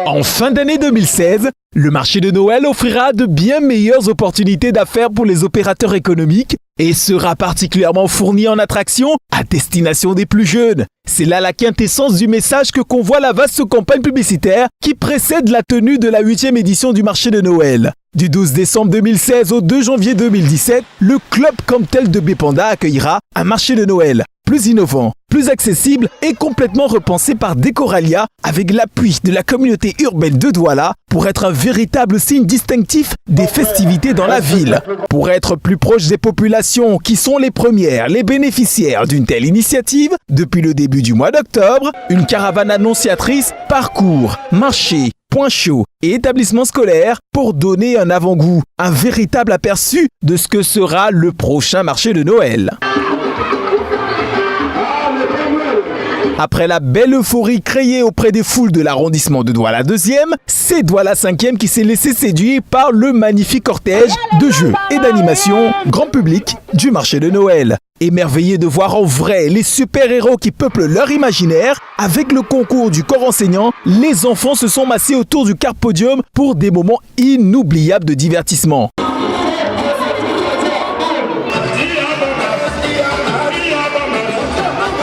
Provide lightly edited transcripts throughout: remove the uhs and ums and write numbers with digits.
En fin d'année 2016, le marché de Noël offrira de bien meilleures opportunités d'affaires pour les opérateurs économiques et sera particulièrement fourni en attractions à destination des plus jeunes. C'est là la quintessence du message que convoit la vaste campagne publicitaire qui précède la tenue de la 8e édition du marché de Noël. Du 12 décembre 2016 au 2 janvier 2017, le club Comptel de Bépanda accueillera un marché de Noël plus innovant, plus accessible et complètement repensé par Décoralia avec l'appui de la communauté urbaine de Douala pour être un véritable signe distinctif des festivités dans la ville. Pour être plus proche des populations qui sont les premières, les bénéficiaires d'une telle initiative, depuis le début du mois d'octobre, une caravane annonciatrice parcourt marchés, points chauds et établissements scolaires pour donner un avant-goût, un véritable aperçu de ce que sera le prochain marché de Noël. Après la belle euphorie créée auprès des foules de l'arrondissement de Douala 2e, c'est Douala 5e qui s'est laissé séduire par le magnifique cortège de jeux et d'animations grand public du marché de Noël. Émerveillé de voir en vrai les super-héros qui peuplent leur imaginaire, avec le concours du corps enseignant, les enfants se sont massés autour du car podium pour des moments inoubliables de divertissement.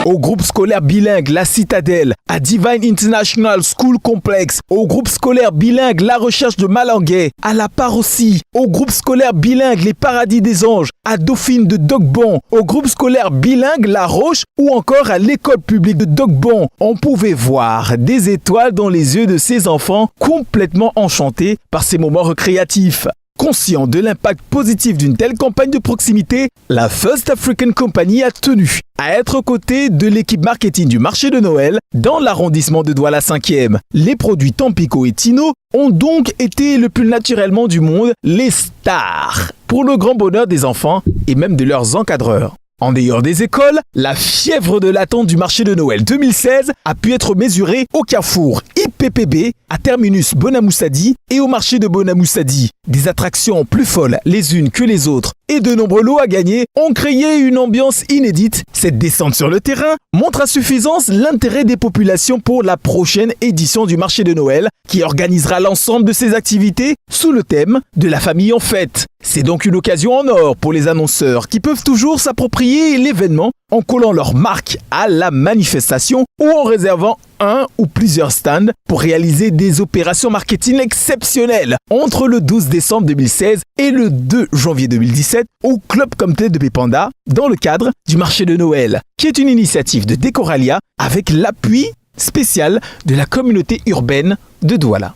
Au groupe scolaire bilingue La Citadelle, à Divine International School Complex, au groupe scolaire bilingue La Recherche de Malanguet, à La Parossie, au groupe scolaire bilingue Les Paradis des Anges, à Dauphine de Dogbon, au groupe scolaire bilingue La Roche ou encore à l'école publique de Dogbon. On pouvait voir des étoiles dans les yeux de ces enfants complètement enchantés par ces moments récréatifs. Conscient de l'impact positif d'une telle campagne de proximité, la First African Company a tenu à être aux côtés de l'équipe marketing du marché de Noël dans l'arrondissement de Douala 5e. Les produits Tampico et Tino ont donc été le plus naturellement du monde les stars, pour le grand bonheur des enfants et même de leurs encadreurs. En dehors des écoles, la fièvre de l'attente du marché de Noël 2016 a pu être mesurée au carrefour IPPB, à Terminus Bonamoussadi et au marché de Bonamoussadi. Des attractions plus folles les unes que les autres et de nombreux lots à gagner ont créé une ambiance inédite. Cette descente sur le terrain montre à suffisance l'intérêt des populations pour la prochaine édition du marché de Noël qui organisera l'ensemble de ses activités sous le thème de la famille en fête. C'est donc une occasion en or pour les annonceurs qui peuvent toujours s'approprier l'événement en collant leur marque à la manifestation ou en réservant un ou plusieurs stands pour réaliser des opérations marketing exceptionnelles entre le 12 décembre 2016 et le 2 janvier 2017 au Club Comptel de Bépanda dans le cadre du marché de Noël, qui est une initiative de Décoralia avec l'appui spécial de la communauté urbaine de Douala.